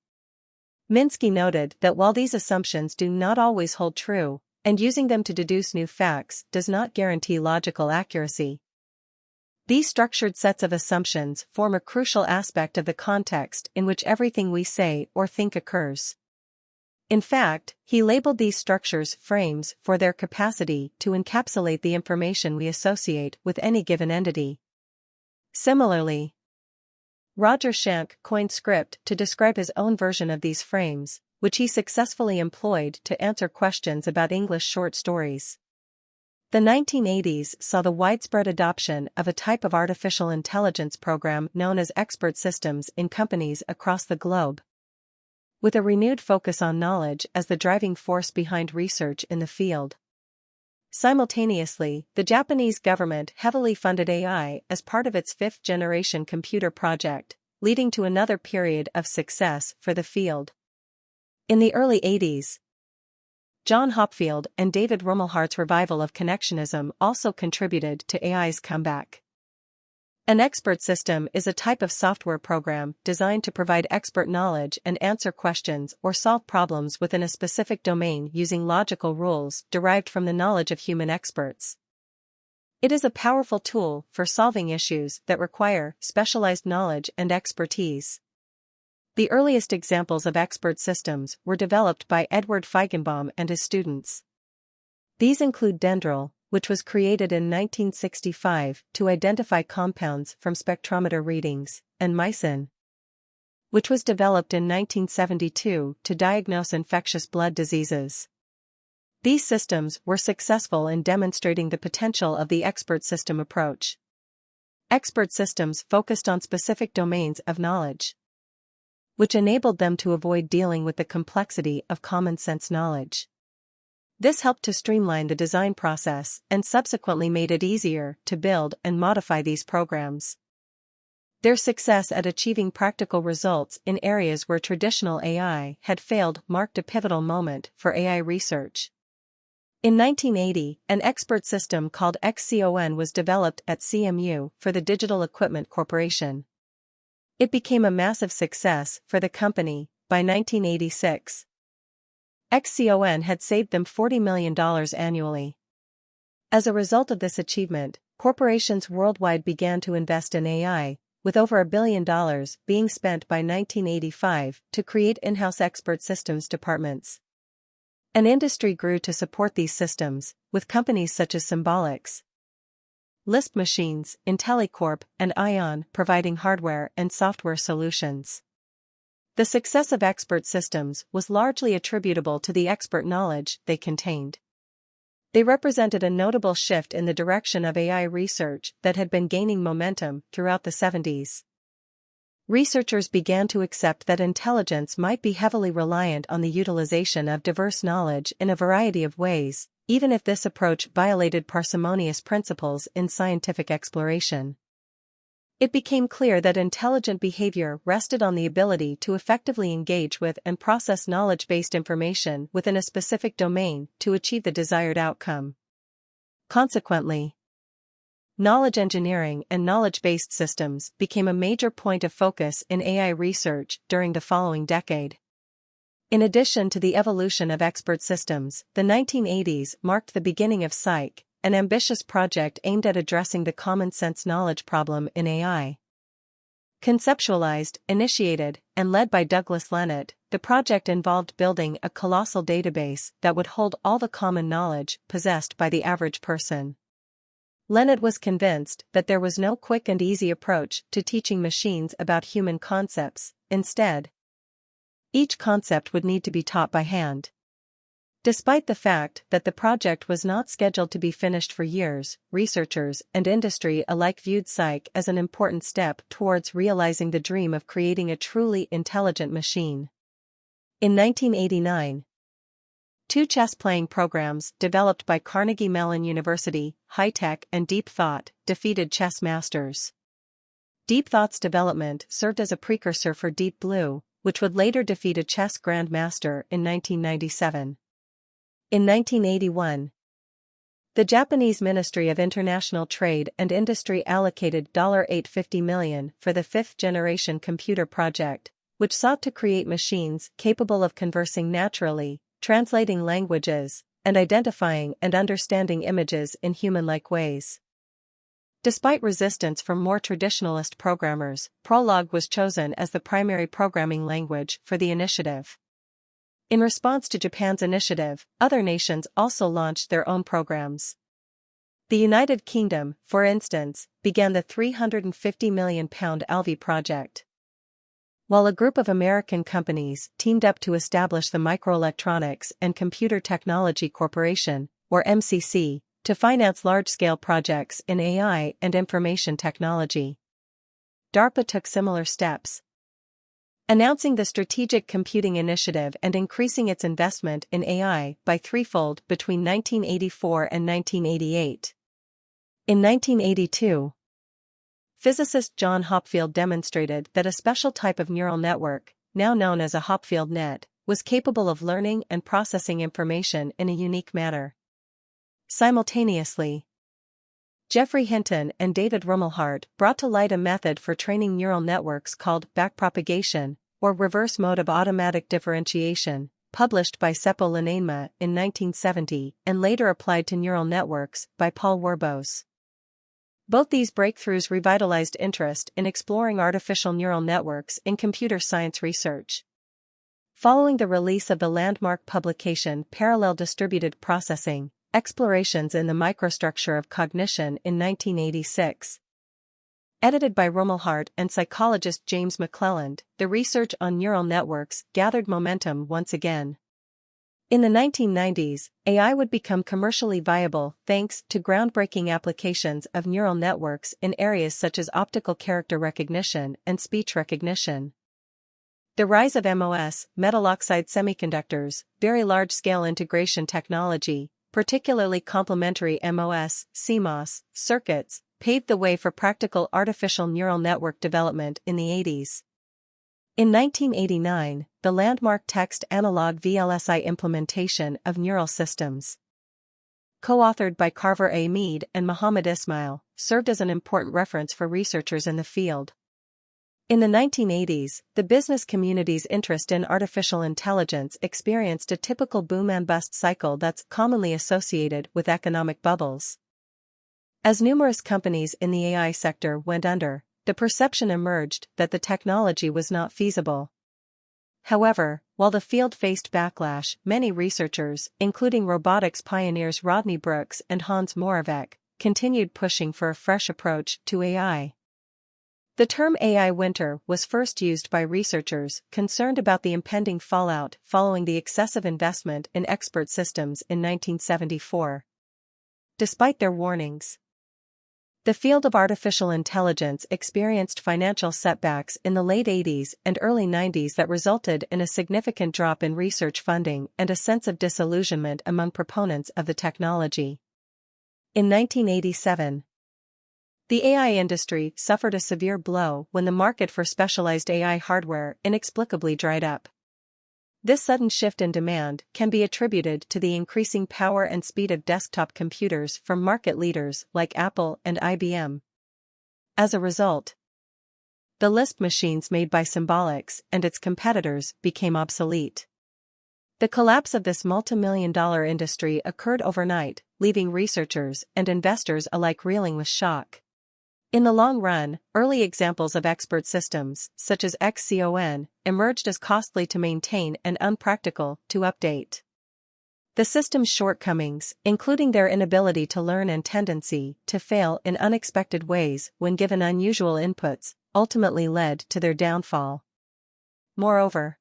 Minsky noted that while these assumptions do not always hold true, and using them to deduce new facts does not guarantee logical accuracy, these structured sets of assumptions form a crucial aspect of the context in which everything we say or think occurs. In fact, he labeled these structures frames for their capacity to encapsulate the information we associate with any given entity. Similarly, Roger Schank coined script to describe his own version of these frames, which he successfully employed to answer questions about English short stories. The 1980s saw the widespread adoption of a type of artificial intelligence program known as expert systems in companies across the globe, with a renewed focus on knowledge as the driving force behind research in the field. Simultaneously, the Japanese government heavily funded AI as part of its fifth-generation computer project, leading to another period of success for the field. In the early 80s, John Hopfield and David Rumelhart's revival of connectionism also contributed to AI's comeback. An expert system is a type of software program designed to provide expert knowledge and answer questions or solve problems within a specific domain using logical rules derived from the knowledge of human experts. It is a powerful tool for solving issues that require specialized knowledge and expertise. The earliest examples of expert systems were developed by Edward Feigenbaum and his students. These include Dendrol, which was created in 1965 to identify compounds from spectrometer readings, and Mycin, which was developed in 1972 to diagnose infectious blood diseases. These systems were successful in demonstrating the potential of the expert system approach. Expert systems focused on specific domains of knowledge, which enabled them to avoid dealing with the complexity of common-sense knowledge. This helped to streamline the design process and subsequently made it easier to build and modify these programs. Their success at achieving practical results in areas where traditional AI had failed marked a pivotal moment for AI research. In 1980, an expert system called XCON was developed at CMU for the Digital Equipment Corporation. It became a massive success for the company by 1986. XCON had saved them $40 million annually. As a result of this achievement, corporations worldwide began to invest in AI, with over $1 billion being spent by 1985 to create in-house expert systems departments. An industry grew to support these systems, with companies such as Symbolics, Lisp Machines, IntelliCorp, and ION providing hardware and software solutions. The success of expert systems was largely attributable to the expert knowledge they contained. They represented a notable shift in the direction of AI research that had been gaining momentum throughout the 70s. Researchers began to accept that intelligence might be heavily reliant on the utilization of diverse knowledge in a variety of ways, even if this approach violated parsimonious principles in scientific exploration. It became clear that intelligent behavior rested on the ability to effectively engage with and process knowledge-based information within a specific domain to achieve the desired outcome. Consequently, knowledge engineering and knowledge-based systems became a major point of focus in AI research during the following decade. In addition to the evolution of expert systems, the 1980s marked the beginning of Cyc, an ambitious project aimed at addressing the common-sense knowledge problem in AI. Conceptualized, initiated, and led by Douglas Lenat, the project involved building a colossal database that would hold all the common knowledge possessed by the average person. Lenat was convinced that there was no quick and easy approach to teaching machines about human concepts. Instead, each concept would need to be taught by hand. Despite the fact that the project was not scheduled to be finished for years, researchers and industry alike viewed Cyc as an important step towards realizing the dream of creating a truly intelligent machine. In 1989, two chess-playing programs developed by Carnegie Mellon University, HiTech and Deep Thought, defeated chess masters. Deep Thought's development served as a precursor for Deep Blue, which would later defeat a chess grandmaster in 1997. In 1981, the Japanese Ministry of International Trade and Industry allocated $850 million for the fifth-generation computer project, which sought to create machines capable of conversing naturally, translating languages, and identifying and understanding images in human-like ways. Despite resistance from more traditionalist programmers, Prolog was chosen as the primary programming language for the initiative. In response to Japan's initiative, other nations also launched their own programs. The United Kingdom, for instance, began the £350 million Alvi project, while a group of American companies teamed up to establish the Microelectronics and Computer Technology Corporation, or MCC, to finance large-scale projects in AI and information technology. DARPA took similar steps, announcing the Strategic Computing Initiative and increasing its investment in AI by threefold between 1984 and 1988. In 1982, physicist John Hopfield demonstrated that a special type of neural network, now known as a Hopfield net, was capable of learning and processing information in a unique manner. Simultaneously, Geoffrey Hinton and David Rumelhart brought to light a method for training neural networks called backpropagation, or reverse mode of automatic differentiation, published by Seppo Linnainmaa in 1970 and later applied to neural networks by Paul Werbos. Both these breakthroughs revitalized interest in exploring artificial neural networks in computer science research. Following the release of the landmark publication Parallel Distributed Processing, Explorations in the Microstructure of Cognition in 1986. Edited by Rumelhart and psychologist James McClelland, the research on neural networks gathered momentum once again. In the 1990s, AI would become commercially viable thanks to groundbreaking applications of neural networks in areas such as optical character recognition and speech recognition. The rise of MOS, metal oxide semiconductors, very large-scale integration technology, particularly complementary MOS, CMOS, circuits, paved the way for practical artificial neural network development in the 80s. In 1989, the landmark text analog VLSI implementation of neural systems, co-authored by Carver A. Mead and Muhammad Ismail, served as an important reference for researchers in the field. In the 1980s, the business community's interest in artificial intelligence experienced a typical boom and bust cycle that's commonly associated with economic bubbles. As numerous companies in the AI sector went under, the perception emerged that the technology was not feasible. However, while the field faced backlash, many researchers, including robotics pioneers Rodney Brooks and Hans Moravec, continued pushing for a fresh approach to AI. The term AI winter was first used by researchers concerned about the impending fallout following the excessive investment in expert systems in 1974. Despite their warnings, the field of artificial intelligence experienced financial setbacks in the late 80s and early 90s that resulted in a significant drop in research funding and a sense of disillusionment among proponents of the technology. In 1987, the AI industry suffered a severe blow when the market for specialized AI hardware inexplicably dried up. This sudden shift in demand can be attributed to the increasing power and speed of desktop computers from market leaders like Apple and IBM. As a result, the Lisp machines made by Symbolics and its competitors became obsolete. The collapse of this multi-million-dollar industry occurred overnight, leaving researchers and investors alike reeling with shock. In the long run, early examples of expert systems, such as XCON, emerged as costly to maintain and unpractical to update. The system's shortcomings, including their inability to learn and tendency to fail in unexpected ways when given unusual inputs, ultimately led to their downfall. Moreover,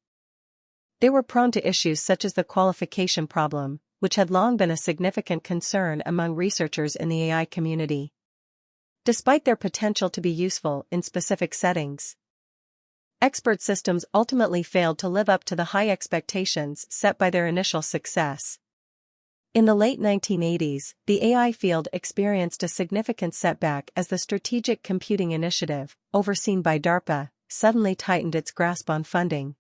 they were prone to issues such as the qualification problem, which had long been a significant concern among researchers in the AI community. Despite their potential to be useful in specific settings, expert systems ultimately failed to live up to the high expectations set by their initial success. In the late 1980s, the AI field experienced a significant setback as the Strategic Computing Initiative, overseen by DARPA, suddenly tightened its grasp on funding.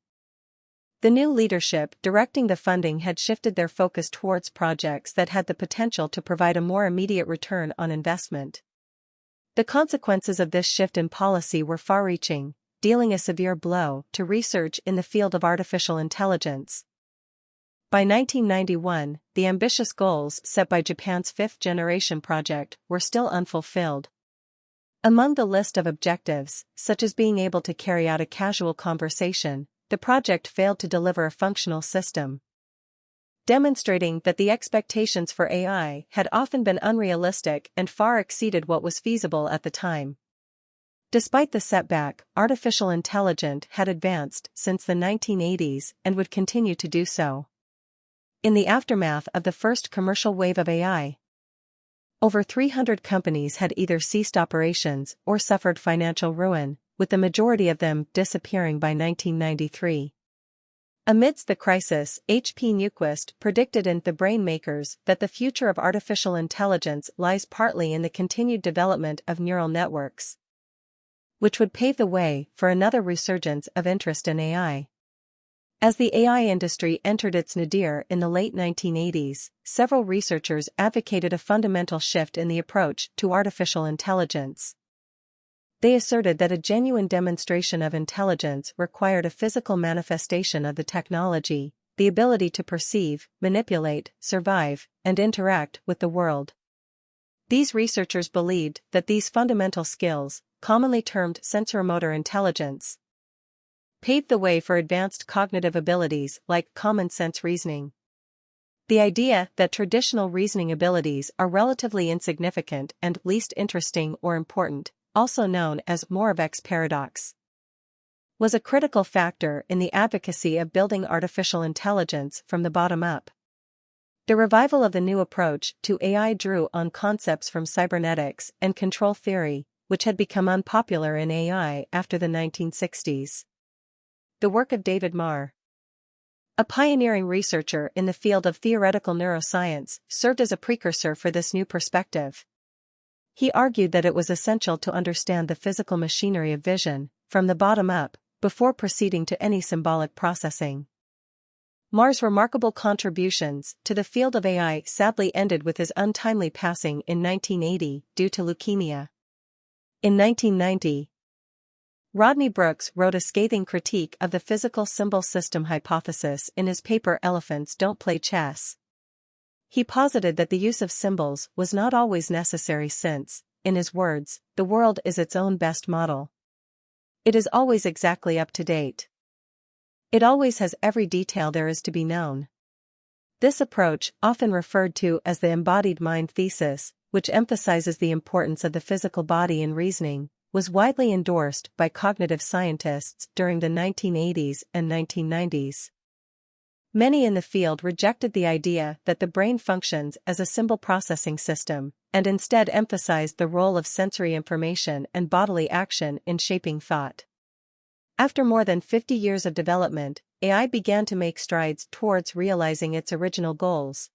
The new leadership directing the funding had shifted their focus towards projects that had the potential to provide a more immediate return on investment. The consequences of this shift in policy were far-reaching, dealing a severe blow to research in the field of artificial intelligence. By 1991, the ambitious goals set by Japan's fifth-generation project were still unfulfilled. Among the list of objectives, such as being able to carry out a casual conversation, the project failed to deliver a functional system, demonstrating that the expectations for AI had often been unrealistic and far exceeded what was feasible at the time. Despite the setback, artificial intelligence had advanced since the 1980s and would continue to do so. In the aftermath of the first commercial wave of AI, over 300 companies had either ceased operations or suffered financial ruin, with the majority of them disappearing by 1993. Amidst the crisis, H.P. Nyquist predicted in The Brain Makers that the future of artificial intelligence lies partly in the continued development of neural networks, which would pave the way for another resurgence of interest in AI. As the AI industry entered its nadir in the late 1980s, several researchers advocated a fundamental shift in the approach to artificial intelligence. They asserted that a genuine demonstration of intelligence required a physical manifestation of the technology, the ability to perceive, manipulate, survive, and interact with the world. These researchers believed that these fundamental skills, commonly termed sensorimotor intelligence, paved the way for advanced cognitive abilities like common sense reasoning. The idea that traditional reasoning abilities are relatively insignificant and least interesting or important, also known as Moravec's paradox, was a critical factor in the advocacy of building artificial intelligence from the bottom up. The revival of the new approach to AI drew on concepts from cybernetics and control theory, which had become unpopular in AI after the 1960s. The work of David Marr, a pioneering researcher in the field of theoretical neuroscience, served as a precursor for this new perspective. He argued that it was essential to understand the physical machinery of vision, from the bottom up, before proceeding to any symbolic processing. Marr's remarkable contributions to the field of AI sadly ended with his untimely passing in 1980 due to leukemia. In 1990, Rodney Brooks wrote a scathing critique of the physical symbol system hypothesis in his paper Elephants Don't Play Chess. He posited that the use of symbols was not always necessary since, in his words, the world is its own best model. It is always exactly up to date. It always has every detail there is to be known. This approach, often referred to as the embodied mind thesis, which emphasizes the importance of the physical body in reasoning, was widely endorsed by cognitive scientists during the 1980s and 1990s. Many in the field rejected the idea that the brain functions as a symbol processing system, and instead emphasized the role of sensory information and bodily action in shaping thought. After more than 50 years of development, AI began to make strides towards realizing its original goals.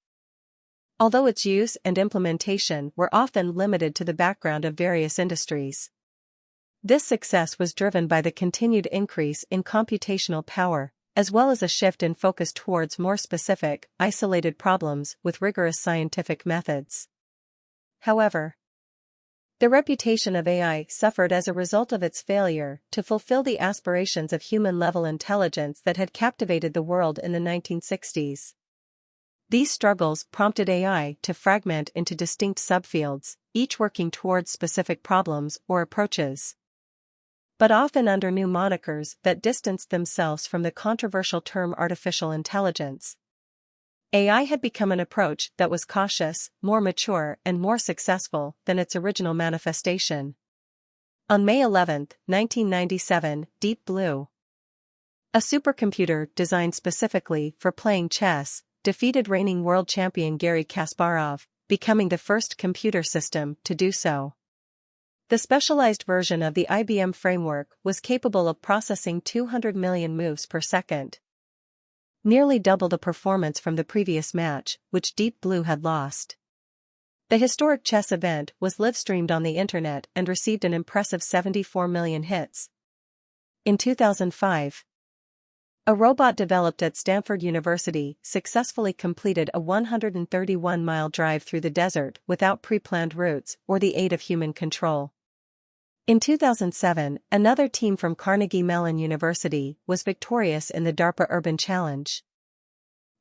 Although its use and implementation were often limited to the background of various industries, this success was driven by the continued increase in computational power, as well as a shift in focus towards more specific, isolated problems with rigorous scientific methods. However, the reputation of AI suffered as a result of its failure to fulfill the aspirations of human-level intelligence that had captivated the world in the 1960s. These struggles prompted AI to fragment into distinct subfields, each working towards specific problems or approaches, but often under new monikers that distanced themselves from the controversial term artificial intelligence. AI had become an approach that was cautious, more mature, and more successful than its original manifestation. On May 11, 1997, Deep Blue, a supercomputer designed specifically for playing chess, defeated reigning world champion Garry Kasparov, becoming the first computer system to do so. The specialized version of the IBM framework was capable of processing 200 million moves per second, nearly double the performance from the previous match, which Deep Blue had lost. The historic chess event was live-streamed on the internet and received an impressive 74 million hits. In 2005, a robot developed at Stanford University successfully completed a 131-mile drive through the desert without pre-planned routes or the aid of human control. In 2007, another team from Carnegie Mellon University was victorious in the DARPA Urban Challenge,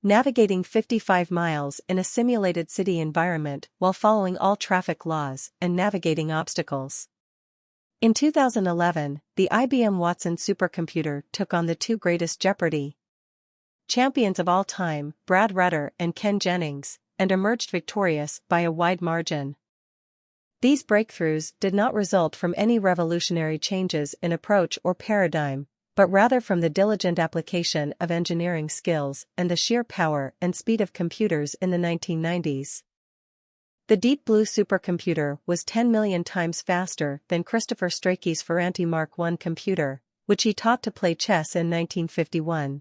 navigating 55 miles in a simulated city environment while following all traffic laws and navigating obstacles. In 2011, the IBM Watson supercomputer took on the two greatest Jeopardy! Champions of all time, Brad Rutter and Ken Jennings, and emerged victorious by a wide margin. These breakthroughs did not result from any revolutionary changes in approach or paradigm, but rather from the diligent application of engineering skills and the sheer power and speed of computers in the 1990s. The Deep Blue supercomputer was 10 million times faster than Christopher Strachey's Ferranti Mark I computer, which he taught to play chess in 1951.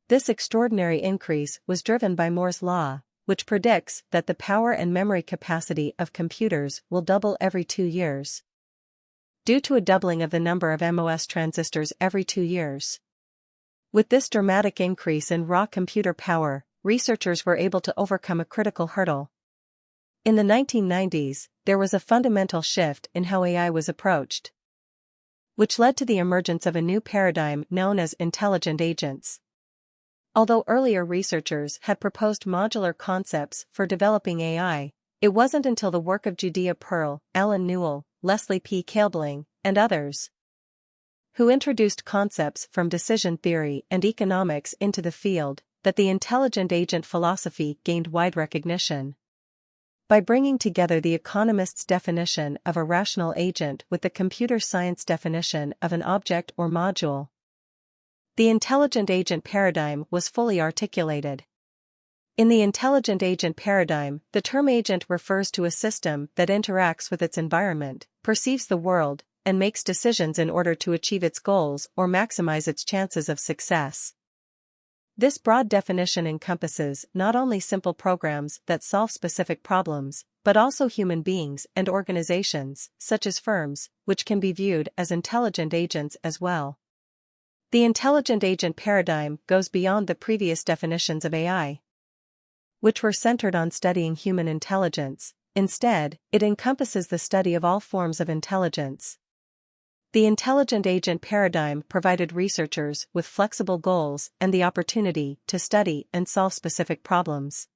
This extraordinary increase was driven by Moore's law, which predicts that the power and memory capacity of computers will double every 2 years, due to a doubling of the number of MOS transistors every 2 years. With this dramatic increase in raw computer power, researchers were able to overcome a critical hurdle. In the 1990s, there was a fundamental shift in how AI was approached, which led to the emergence of a new paradigm known as intelligent agents. Although earlier researchers had proposed modular concepts for developing AI, it wasn't until the work of Judea Pearl, Alan Newell, Leslie P. Cabling, and others, who introduced concepts from decision theory and economics into the field, that the intelligent agent philosophy gained wide recognition. By bringing together the economist's definition of a rational agent with the computer science definition of an object or module, the intelligent agent paradigm was fully articulated. In the intelligent agent paradigm, the term agent refers to a system that interacts with its environment, perceives the world, and makes decisions in order to achieve its goals or maximize its chances of success. This broad definition encompasses not only simple programs that solve specific problems, but also human beings and organizations, such as firms, which can be viewed as intelligent agents as well. The intelligent agent paradigm goes beyond the previous definitions of AI, which were centered on studying human intelligence. Instead, it encompasses the study of all forms of intelligence. The intelligent agent paradigm provided researchers with flexible goals and the opportunity to study and solve specific problems.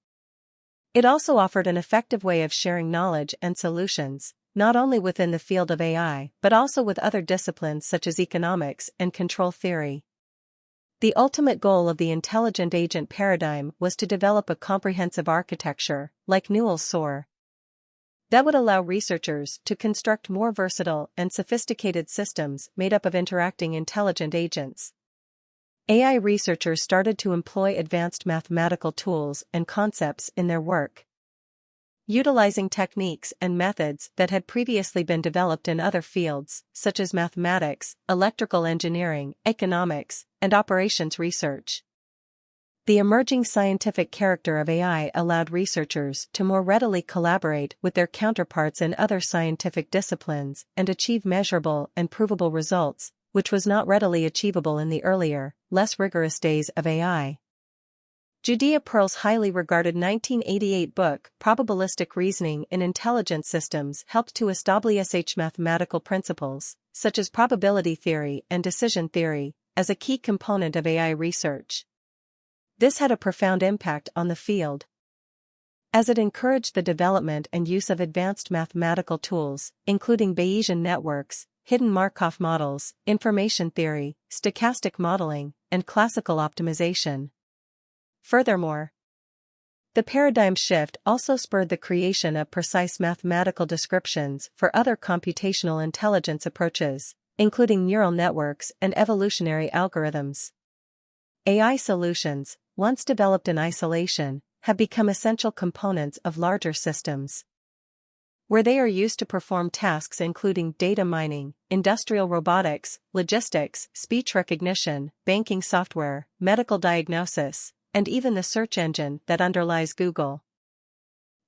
It also offered an effective way of sharing knowledge and solutions, not only within the field of AI but also with other disciplines such as economics and control theory. The ultimate goal of the intelligent agent paradigm was to develop a comprehensive architecture, like Newell's SOAR, that would allow researchers to construct more versatile and sophisticated systems made up of interacting intelligent agents. AI researchers started to employ advanced mathematical tools and concepts in their work, utilizing techniques and methods that had previously been developed in other fields, such as mathematics, electrical engineering, economics, and operations research. The emerging scientific character of AI allowed researchers to more readily collaborate with their counterparts in other scientific disciplines and achieve measurable and provable results, which was not readily achievable in the earlier, less rigorous days of AI. Judea Pearl's highly regarded 1988 book, Probabilistic Reasoning in Intelligent Systems, helped to establish mathematical principles, such as probability theory and decision theory, as a key component of AI research. This had a profound impact on the field, as it encouraged the development and use of advanced mathematical tools, including Bayesian networks, hidden Markov models, information theory, stochastic modeling, and classical optimization. Furthermore, the paradigm shift also spurred the creation of precise mathematical descriptions for other computational intelligence approaches, including neural networks and evolutionary algorithms. AI solutions, once developed in isolation, have become essential components of larger systems, where they are used to perform tasks including data mining, industrial robotics, logistics, speech recognition, banking software, medical diagnosis, and even the search engine that underlies Google.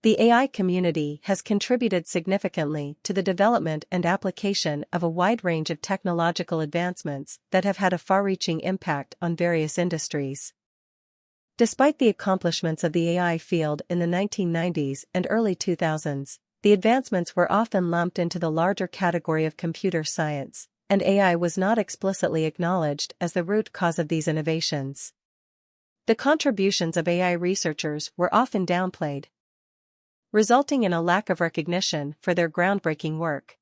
The AI community has contributed significantly to the development and application of a wide range of technological advancements that have had a far-reaching impact on various industries. Despite the accomplishments of the AI field in the 1990s and early 2000s, the advancements were often lumped into the larger category of computer science, and AI was not explicitly acknowledged as the root cause of these innovations. The contributions of AI researchers were often downplayed, resulting in a lack of recognition for their groundbreaking work.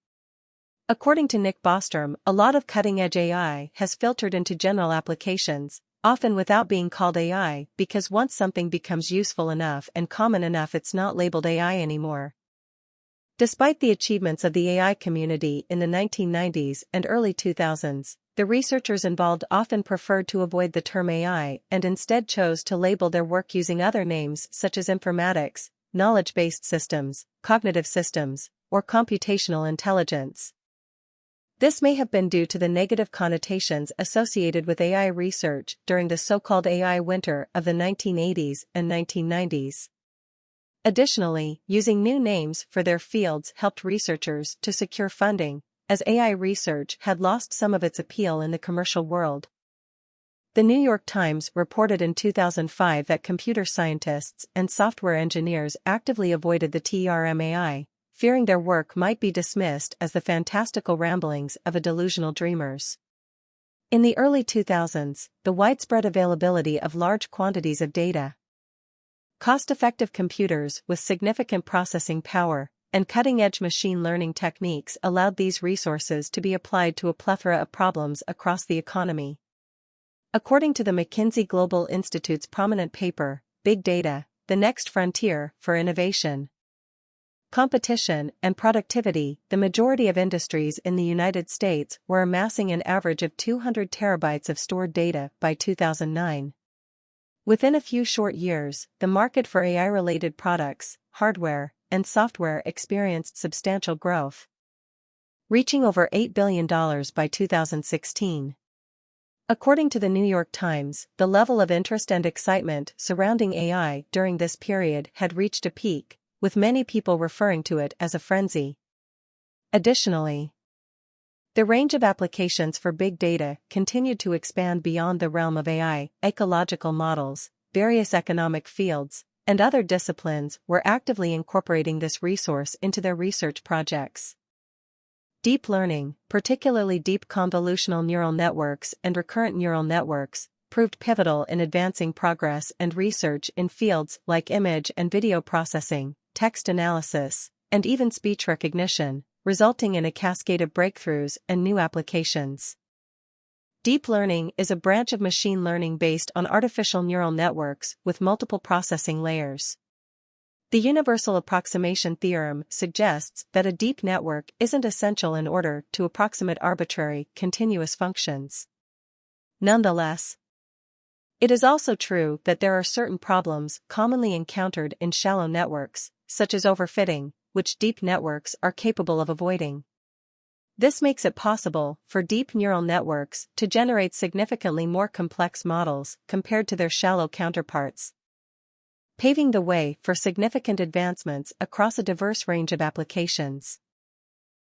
According to Nick Bostrom, a lot of cutting-edge AI has filtered into general applications, often without being called AI, because once something becomes useful enough and common enough, it's not labeled AI anymore. Despite the achievements of the AI community in the 1990s and early 2000s, the researchers involved often preferred to avoid the term AI and instead chose to label their work using other names such as informatics, knowledge-based systems, cognitive systems, or computational intelligence. This may have been due to the negative connotations associated with AI research during the so-called AI winter of the 1980s and 1990s. Additionally, using new names for their fields helped researchers to secure funding, as AI research had lost some of its appeal in the commercial world. The New York Times reported in 2005 that computer scientists and software engineers actively avoided the term AI, fearing their work might be dismissed as the fantastical ramblings of a delusional dreamers. In the early 2000s, the widespread availability of large quantities of data, cost-effective computers with significant processing power, and cutting-edge machine learning techniques allowed these resources to be applied to a plethora of problems across the economy. According to the McKinsey Global Institute's prominent paper, Big Data, the Next Frontier for Innovation, Competition, and Productivity, the majority of industries in the United States were amassing an average of 200 terabytes of stored data by 2009. Within a few short years, the market for AI-related products, hardware, and software experienced substantial growth, reaching over $8 billion by 2016. According to the New York Times, the level of interest and excitement surrounding AI during this period had reached a peak, with many people referring to it as a frenzy. Additionally, the range of applications for big data continued to expand beyond the realm of AI. Ecological models, various economic fields, and other disciplines were actively incorporating this resource into their research projects. Deep learning, particularly deep convolutional neural networks and recurrent neural networks, proved pivotal in advancing progress and research in fields like image and video processing, text analysis, and even speech recognition, resulting in a cascade of breakthroughs and new applications. Deep learning is a branch of machine learning based on artificial neural networks with multiple processing layers. The universal approximation theorem suggests that a deep network isn't essential in order to approximate arbitrary, continuous functions. Nonetheless, it is also true that there are certain problems commonly encountered in shallow networks, such as overfitting, which deep networks are capable of avoiding. This makes it possible for deep neural networks to generate significantly more complex models compared to their shallow counterparts, paving the way for significant advancements across a diverse range of applications.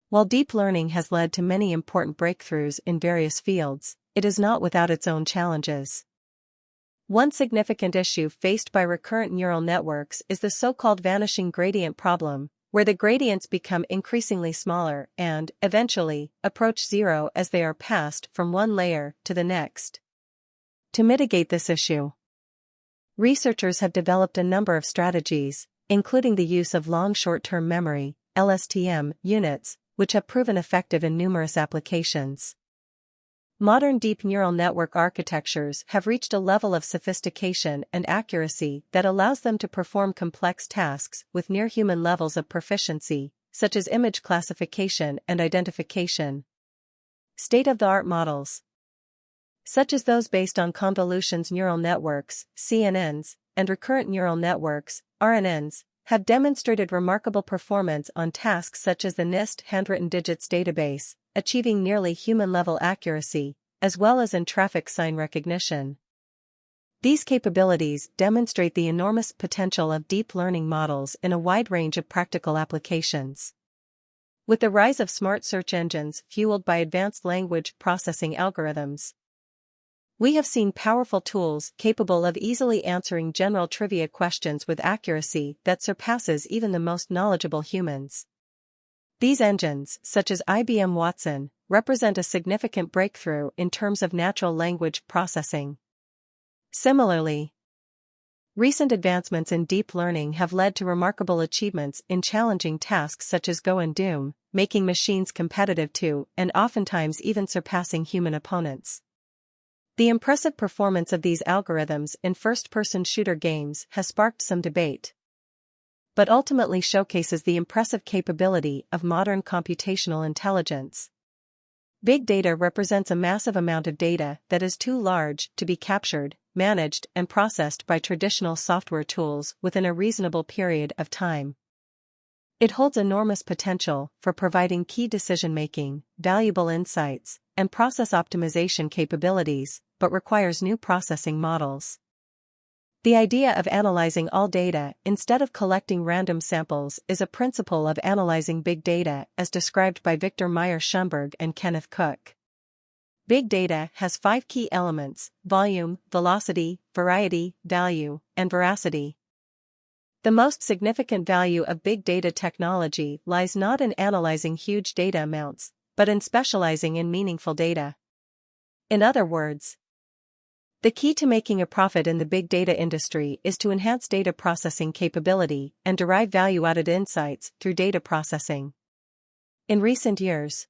While deep learning has led to many important breakthroughs in various fields, it is not without its own challenges. One significant issue faced by recurrent neural networks is the so-called vanishing gradient problem, where the gradients become increasingly smaller and, eventually, approach zero as they are passed from one layer to the next. To mitigate this issue, researchers have developed a number of strategies, including the use of long short-term memory, LSTM, units, which have proven effective in numerous applications. Modern deep neural network architectures have reached a level of sophistication and accuracy that allows them to perform complex tasks with near-human levels of proficiency, such as image classification and identification. State-of-the-art models, such as those based on convolutions neural networks, CNNs, and recurrent neural networks, RNNs, have demonstrated remarkable performance on tasks such as the NIST handwritten digits database, achieving nearly human-level accuracy, as well as in traffic sign recognition. These capabilities demonstrate the enormous potential of deep learning models in a wide range of practical applications. With the rise of smart search engines fueled by advanced language processing algorithms, we have seen powerful tools capable of easily answering general trivia questions with accuracy that surpasses even the most knowledgeable humans. These engines, such as IBM Watson, represent a significant breakthrough in terms of natural language processing. Similarly, recent advancements in deep learning have led to remarkable achievements in challenging tasks such as Go and Doom, making machines competitive to, and oftentimes even surpassing human opponents. The impressive performance of these algorithms in first-person shooter games has sparked some debate, but ultimately showcases the impressive capability of modern computational intelligence. Big data represents a massive amount of data that is too large to be captured, managed, and processed by traditional software tools within a reasonable period of time. It holds enormous potential for providing key decision-making, valuable insights, and process optimization capabilities, but requires new processing models. The idea of analyzing all data instead of collecting random samples is a principle of analyzing big data as described by Victor Meyer-Schumberg and Kenneth Cook. Big data has 5 key elements: volume, velocity, variety, value, and veracity. The most significant value of big data technology lies not in analyzing huge data amounts, but in specializing in meaningful data. In other words, the key to making a profit in the big data industry is to enhance data processing capability and derive value-added insights through data processing. In recent years,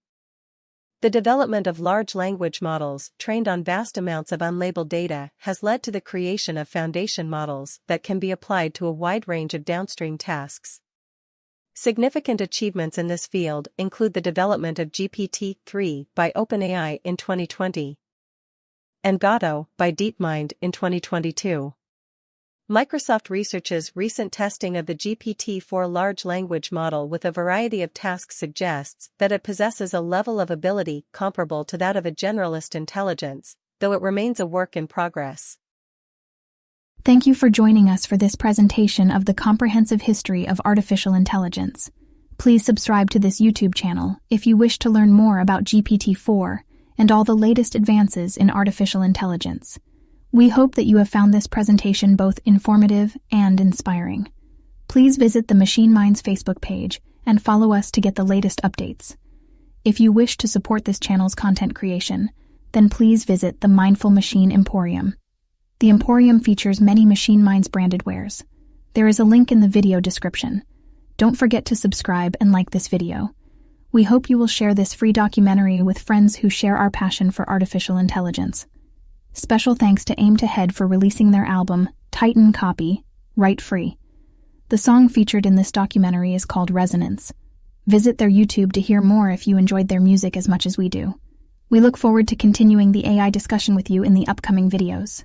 the development of large language models trained on vast amounts of unlabeled data has led to the creation of foundation models that can be applied to a wide range of downstream tasks. Significant achievements in this field include the development of GPT-3 by OpenAI in 2020 and Gato by DeepMind in 2022. Microsoft Research's recent testing of the GPT-4 large language model with a variety of tasks suggests that it possesses a level of ability comparable to that of a generalist intelligence, though it remains a work in progress. Thank you for joining us for this presentation of the comprehensive history of artificial intelligence. Please subscribe to this YouTube channel if you wish to learn more about GPT-4 and all the latest advances in artificial intelligence. We hope that you have found this presentation both informative and inspiring. Please visit the Machine Minds Facebook page and follow us to get the latest updates. If you wish to support this channel's content creation, then please visit the Mindful Machine Emporium. The Emporium features many Machine Minds branded wares. There is a link in the video description. Don't forget to subscribe and like this video. We hope you will share this free documentary with friends who share our passion for artificial intelligence. Special thanks to Aim to Head for releasing their album, Titan Copy, Right Free. The song featured in this documentary is called Resonance. Visit their YouTube to hear more if you enjoyed their music as much as we do. We look forward to continuing the AI discussion with you in the upcoming videos.